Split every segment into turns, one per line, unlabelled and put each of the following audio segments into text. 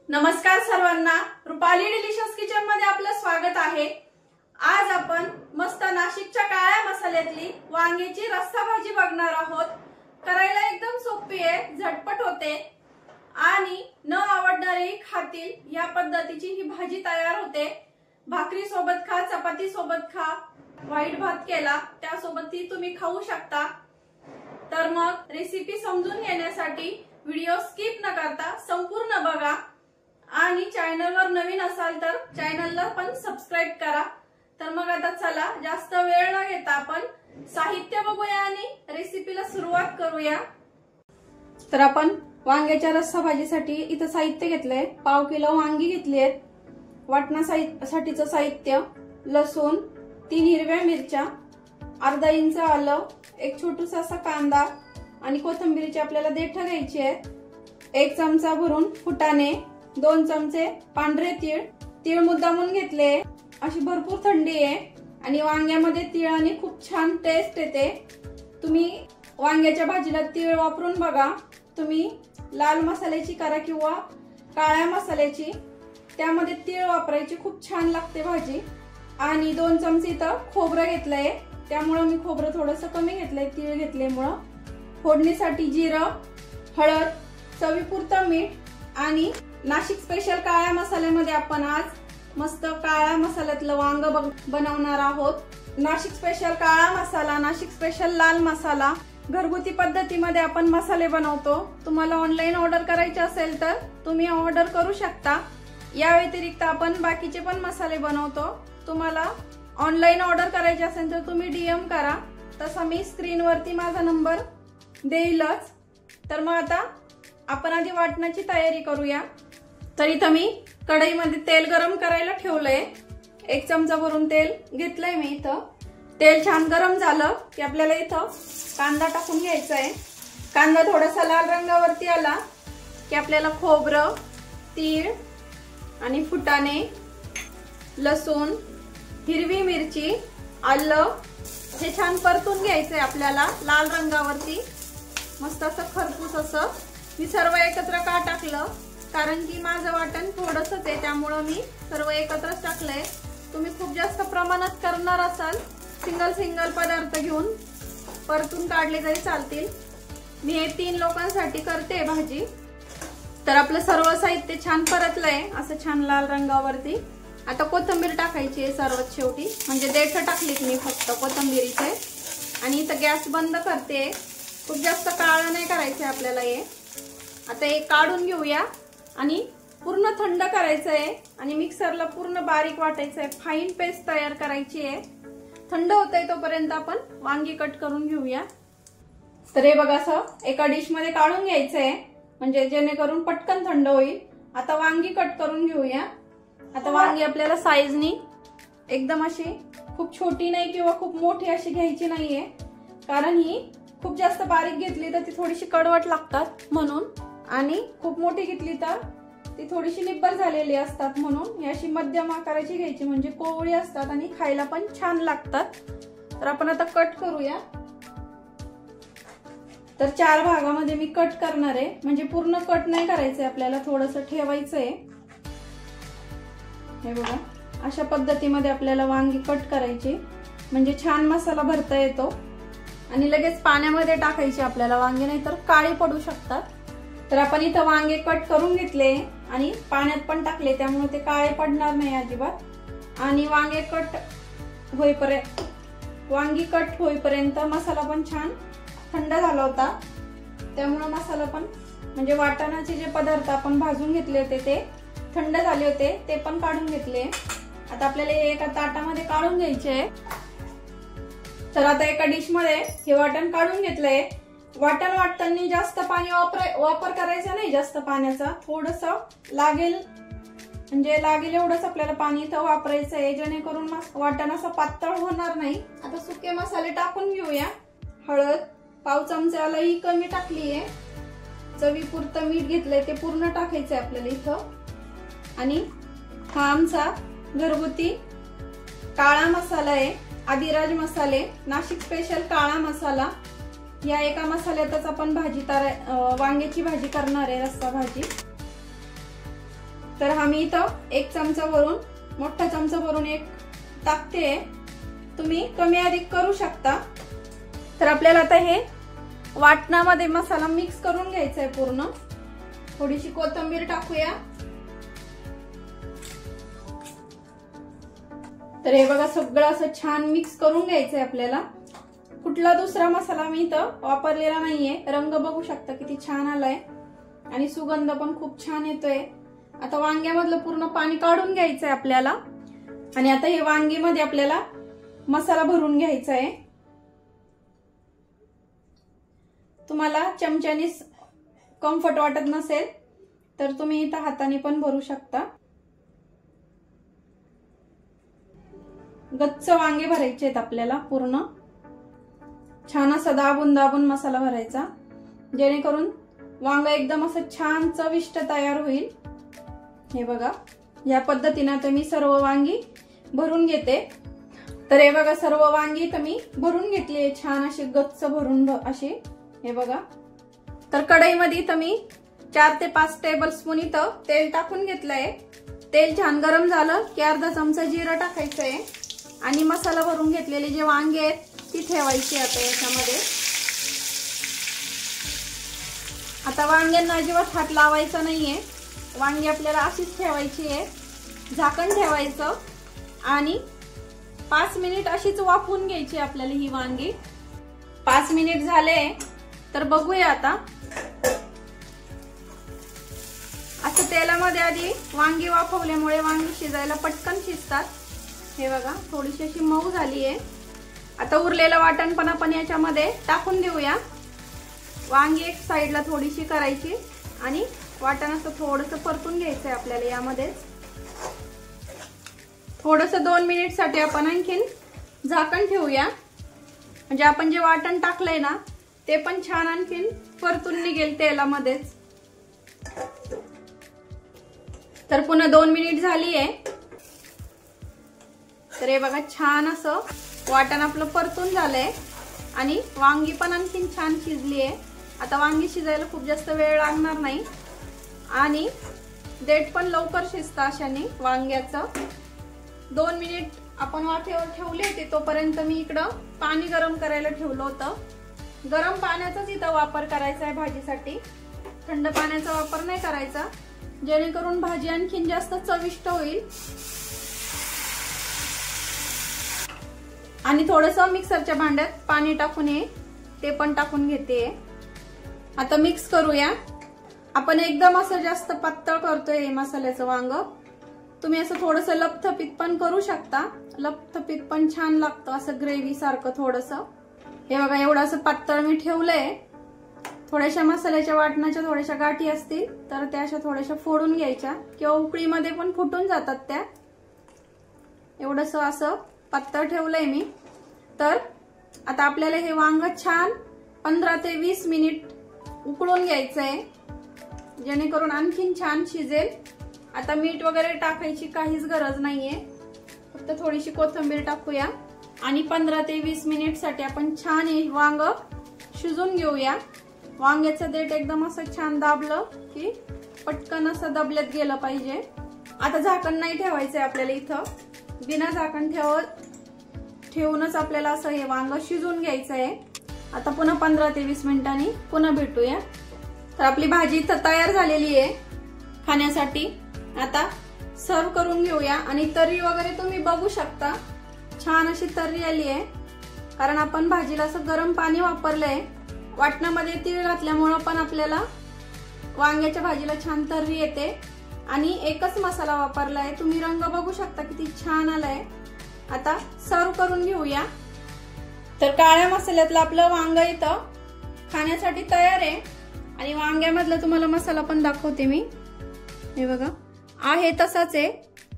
नमस्कार सर्वांना, Rupali delicious kitchen मध्ये आपलं स्वागत आहे। आज आपण मस्त नाशिकच्या काळ्या मसाल्यातली वांग्याची रस्सा भाजी बघणार आहोत। करायला एकदम सोपी आहे, झटपट होते आणि न आवडणारे खातील या पद्धतीची ही भाजी तयार होते। भाकरी सोबत खा, चपाती सोबत खा, व्हाईट भात केला त्यासोबत ती तुम्ही खाऊ शकता। तर मग रेसिपी समजून घेण्यासाठी व्हिडिओ स्किप न करता संपूर्ण बघा आणि चॅनलवर नवीन असाल तर चॅनलला पण सबस्क्राइब करा। तर मग आता चला जास्त वेळ न घेता आपण साहित्य बघूया आणि रेसिपीला सुरुवात करूया। तर आपण वांग्याच्या रस्सा भाजीसाठी इथं साहित्य घेतलंय। पाव किलो वांगी घेतली आहेत। वाटणासाठीचं साहित्य लसूण, 3 हिरव्या मिरच्या, अर्धा इंच आलं, एक छोटासा असा कांदा आणि कोथिंबीरची आपल्याला देठं घ्यायची आहेत। 1 चमचा भरून फुटाणे, 2 चमचे पांढरे तीळ, तीळ मुद्दामून घेतले। अशी भरपूर थंडी आहे आणि वांग्यामध्ये तिळाने खूप छान टेस्ट येते। तुम्ही वांग्याच्या भाजीला तीळ वापरून बघा। तुम्ही लाल मसाल्याची करा किंवा काळ्या मसाल्याची, त्यामध्ये तीळ वापरायची, खूप छान लागते भाजी। आणि 2 चमचे इथं खोबरं घेतलंय, त्यामुळे मी खोबरं थोडंसं कमी घेतलंय तीळ घेतल्यामुळे। फोडणीसाठी जिरं, हळद, चवीपुरतं मीठ आणि नाशिक स्पेशल काळ्या मसाल्यामध्ये आपण आज मस्त काळ्या मसाल्यातलं वांग बनवणार आहोत। नाशिक स्पेशल काळा मसाला, नाशिक स्पेशल लाल मसाला, घरगुती पद्धतीमध्ये आपण मसाले बनवतो। तुम्हाला ऑनलाईन ऑर्डर करायचे असेल तर तुम्ही ऑर्डर करू शकता। या व्यतिरिक्त आपण बाकीचे पण मसाले बनवतो। तुम्हाला ऑनलाईन ऑर्डर करायचे असेल तर तुम्ही डीएम करा, तसा मी स्क्रीनवरती माझा नंबर देईलच। तर मग आता आपण आधी वाटणाची तयारी करूया। तर इथं मी कढईमध्ये तेल गरम करायला ठेवलंय। 1 चमचा भरून तेल घेतलंय मी इथं। तेल छान गरम झालं की आपल्याला इथं कांदा टाकून घ्यायचा आहे। कांदा थोडासा लाल रंगावरती आला की आपल्याला खोबरं, तीळ आणि फुटाणे, लसूण, हिरवी मिरची, आलं हे छान परतून घ्यायचंय आपल्याला लाल रंगावरती। मस्त असं खरपूस असं। मी सर्व एकत्र का टाकलं कारण की माझं वाटण थोडंसंच आहे, त्यामुळे मी सर्व एकत्रच टाकलंय। तुम्ही खूप जास्त प्रमाणात करणार असाल सिंगल पदार्थ घेऊन परतून काढले तरी चालतील। मी हे 3 लोकांसाठी करते भाजी। तर आपलं सर्व साहित्य छान परतलंय असं छान लाल रंगावरती। आता कोथिंबीर टाकायची आहे सर्वात शेवटी, म्हणजे देठं टाकलीत मी फक्त कोथिंबीरीचे। आणि इथं गॅस बंद करते, खूप जास्त काळं नाही करायचंय आपल्याला हे। आता हे काढून घेऊया आणि पूर्ण थंड करायचं आहे आणि मिक्सरला पूर्ण बारीक वाटायचं आहे, फाईन पेस्ट तयार करायची आहे। थंड होतंय तोपर्यंत आपण वांगी कट करून घेऊया। तर हे बघा असं एका डिश मध्ये काढून घ्यायचंय, म्हणजे जेणेकरून पटकन थंड होईल। आता वांगी कट करून घेऊया। आता वांगी आपल्याला साईजनी एकदम अशी खूप छोटी नाही किंवा खूप मोठी अशी घ्यायची नाहीये, कारण ही खूप जास्त बारीक घेतली तर ती थोडीशी कडवट लागतात म्हणून, आणि खूप मोठी घेतली तर ती थोडीशी निब्बर झालेली असतात म्हणून। ही अशी मध्यम आकाराची घ्यायची, म्हणजे कोवळी असतात आणि खायला पण छान लागतात। तर आपण आता कट करूया। तर 4 भागामध्ये मी कट करणार आहे, म्हणजे पूर्ण कट नाही करायचंय आपल्याला, थोडंसं ठेवायचंय। हे बघा अशा पद्धतीमध्ये आपल्याला वांगी कट करायची, म्हणजे छान मसाला भरता येतो। आणि लगेच पाण्यामध्ये टाकायची आपल्याला वांगे, नाही तर काळी पडू शकतात। तर आपण इथं वांगे कट करून घेतले आणि पाण्यात पण टाकले, त्यामुळे ते काळे पडणार नाही अजिबात। आणि वांगी कट होईपर्यंत मसाला पण छान थंड झाला होता, त्यामुळे मसाला पण म्हणजे वाटणाचे जे पदार्थ आपण भाजून घेतले होते ते थंड झाले होते, ते पण काढून घेतले। आता आपल्याला एका ताटामध्ये काढून घ्यायचे। तर आता एका डिश मध्ये हे वाटण काढून घेतलंय। वाटण वाटताना जास्त पाणी वापर करायचा नाही, जास्त पाण्याचा, थोडंसं लागेल म्हणजे लागेल एवढंच आपल्याला पाणी इथं वापरायचं आहे, जेणेकरून वाटण असं पातळ होणार नाही। आता सुके मसाले टाकून घेऊया। हळद पाव चमच्याला ही कमी टाकली आहे, चवीपुरतं मीठ घेतलंय ते पूर्ण टाकायचंय आपल्याला इथं। आणि हा आमचा घरगुती काळा मसाला आहे, आदिराज मसाले, नाशिक स्पेशल काळा मसाला। या एका मसाल्यातच आपण वांग्याची भाजी करणार आहे, रस्सा भाजी। तर आम्ही इथं 1 चमचा भरून, मोठा चमचा भरून एक टाकते, तुम्ही कमी अधिक करू शकता। तर आपल्याला आता हे वाटणामध्ये मसाला मिक्स करून घ्यायचा आहे पूर्ण। थोडीशी कोथिंबीर टाकूया। तर हे बघा सगळं असं छान मिक्स करून घ्यायचंय आपल्याला। कुठला दुसरा मसाला मी इथं वापरलेला नाहीये। रंग बघू शकता किती छान आलाय आणि सुगंध पण खूप छान येतोय। आता वांग्यामधलं पूर्ण पाणी काढून घ्यायचंय आपल्याला आणि आता हे वांगीमध्ये आपल्याला मसाला भरून घ्यायचा आहे। तुम्हाला चमच्याने कम्फर्ट वाटत नसेल तर तुम्ही इथं हाताने पण भरू शकता। गच्च वांगे भरायचे आहेत आपल्याला पूर्ण। छान असं दाबून दाबून मसाला भरायचा, जेणेकरून वांग एकदम असं छान चविष्ट तयार होईल। हे बघा या पद्धतीने आता मी सर्व वांगी भरून घेते। तर हे बघा सर्व वांगी तर मी भरून घेतली छान अशी गच्च भरून अशी। हे बघा तर कढईमध्ये इथं मी 4 ते 5 टेबलस्पून इथं तेल टाकून घेतलंय। तेल छान गरम झालं की अर्धा चमचा जिरं टाकायचंय आणि मसाला भरून घेतलेले जे वांगे आहेत ती ठेवायची आता याच्यामध्ये। आता वांग्यांना अजिबात हात लावायचा नाहीये, वांगी आपल्याला अशीच ठेवायची आहे। झाकण ठेवायचं आणि 5 मिनिट अशीच वाफवून घ्यायची आपल्याला ही वांगी। 5 मिनिट झाले तर बघूया आता। असं तेलामध्ये आधी वांगी वाफवल्यामुळे वांगी शिजायला पटकन शिजतात। हे बघा थोडीशी अशी मऊ झाली आहे। आता उरलेलं वाटण पण आपण याच्यामध्ये टाकून देऊया। वांगी एक साइडला थोडीशी करायची आणि वाटण असं थोडंसं परतून घ्यायचंय आपल्याला यामध्ये। थोडंसं 2 मिनिट साठी आपण आणखीन झाकण ठेवूया, म्हणजे आपण जे वाटण टाकलंय ना ते पण छान आणखीन परतून निघेल तेलामध्येच। तर पुन्हा 2 मिनिट झाली आहे। तर हे बघा छान असं वाटण आपलं परतून झालंय आणि वांगी पण आणखीन छान शिजली आहे। आता वांगी शिजायला खूप जास्त वेळ लागणार नाही आणि देठ पण लवकर शिजतं अशाने वांग्याचं। 2 मिनिट आपण वाफेवर ठेवले होते, तोपर्यंत मी इकडं पाणी गरम करायला ठेवलं होतं। गरम पाण्याचाच इथं वापर करायचा आहे भाजीसाठी, थंड पाण्याचा वापर नाही करायचा, जेणेकरून भाजी आणखीन जास्त चविष्ट होईल। आणि थोडंसं मिक्सरच्या भांड्यात पाणी टाकून ते पण टाकून घेते। आता मिक्स करूया। आपण एकदम असं जास्त पातळ करतोय मसाल्याचं वांग, तुम्ही असं थोडंसं लपथपीत पण करू शकता। लपथपीत पण छान लागतं असं ग्रेव्ही सारखं थोडंसं। हे बघा एवढं असं पातळ मी ठेवलंय। थोड्याशा मसाल्याच्या वाटणाच्या थोड्याशा गाठी असतील तर त्या अशा थोड्याशा फोडून घ्यायच्या किंवा उकळीमध्ये पण फुटून जातात त्या। एवढंसं असं पातळ ठेवलंय मी। तर आता आपल्याला हे वांग छान 15 ते 20 मिनिट उकळून घ्यायचंय, जेणेकरून आणखीन छान शिजेल। आता मीठ वगैरे टाकायची काहीच गरज नाहीये, फक्त थोडीशी कोथिंबीर टाकूया आणि 15 ते 20 मिनिट साठी आपण छान हे वांग शिजून घेऊया। वांग्याचं देठ एकदम असं छान दाबलं की पटकन असं दबल्यात गेलं पाहिजे। आता झाकण नाही ठेवायचंय आपल्याला, इथं बिना झाकण ठेवूनच आपल्याला असं हे वांग शिजून घ्यायचंय। आता पुन्हा 15 ते 20 मिनिटांनी पुन्हा भेटूया। तर आपली भाजी इथं तयार झालेली आहे खाण्यासाठी। आता सर्व करून घेऊया आणि तर्री वगैरे तुम्ही बघू शकता, छान अशी तर्री आली आहे, कारण आपण भाजीला असं गरम पाणी वापरलंय। वाटणामध्ये तीळ घातल्यामुळे पण आपल्याला वांग्याच्या भाजीला छान तर्री येते आणि एकच मसाला वापरलाय। तुम्ही रंग बघू शकता किती छान आलाय। आता सर्व करून घेऊया। तर काळ्या मसाल्यातलं आपलं वांग इथं खाण्यासाठी तयार आहे आणि वांग्यामधला तुम्हाला मसाला पण दाखवते मी। हे बघा आहे तसाच आहे,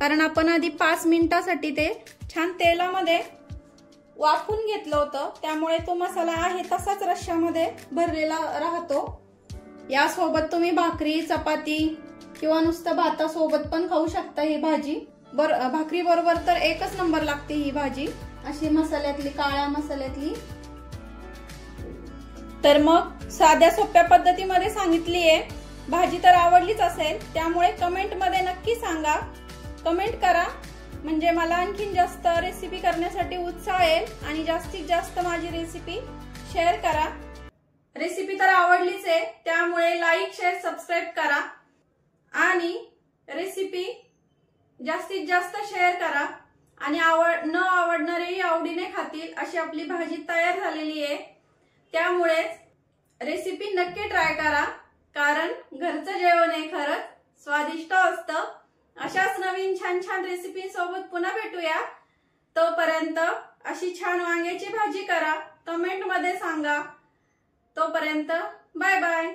कारण आपण आधी 5 मिनिटांसाठी ते छान तेलामध्ये वाफून घेतलं होतं, त्यामुळे तो मसाला आहे तसाच रश्श्यामध्ये भरलेला राहतो। यासोबत तुम्ही भाकरी, चपाती किंवा नुसतं भातासोबत पण खाऊ शकता ही भाजी। भाकरी बरोबर तर एकच नंबर लागते ही भाजी अशी मसाल्यातली, काळ्या मसाल्यातली। तर मग साध्या सोप्या पद्धतीमध्ये सांगितली आहे भाजी तर आवडलीच असेल, त्यामुळे कमेंट मध्ये नक्की सांगा, कमेंट करा, म्हणजे मला आणखीन जास्त रेसिपी करण्यासाठी उत्साह येईल आणि जास्तीत जास्त माझी रेसिपी शेअर करा। रेसिपी तर आवडलीच आहे, त्यामुळे लाईक शेअर सबस्क्राईब करा आणि रेसिपी जास्तीत जास्त शेअर करा आणि न आवडणारेही आवडीने खातील अशी आपली भाजी तयार झालेली आहे। त्यामुळे रेसिपी नक्की ट्राय करा, कारण घरचं जेवण आहे खरंच स्वादिष्ट असतं। अशाच नवीन छान छान रेसिपी सोबत पुन्हा भेटूया। तोपर्यंत अशी छान वांग्याची भाजी करा, कमेंट मध्ये सांगा। तोपर्यंत बाय बाय।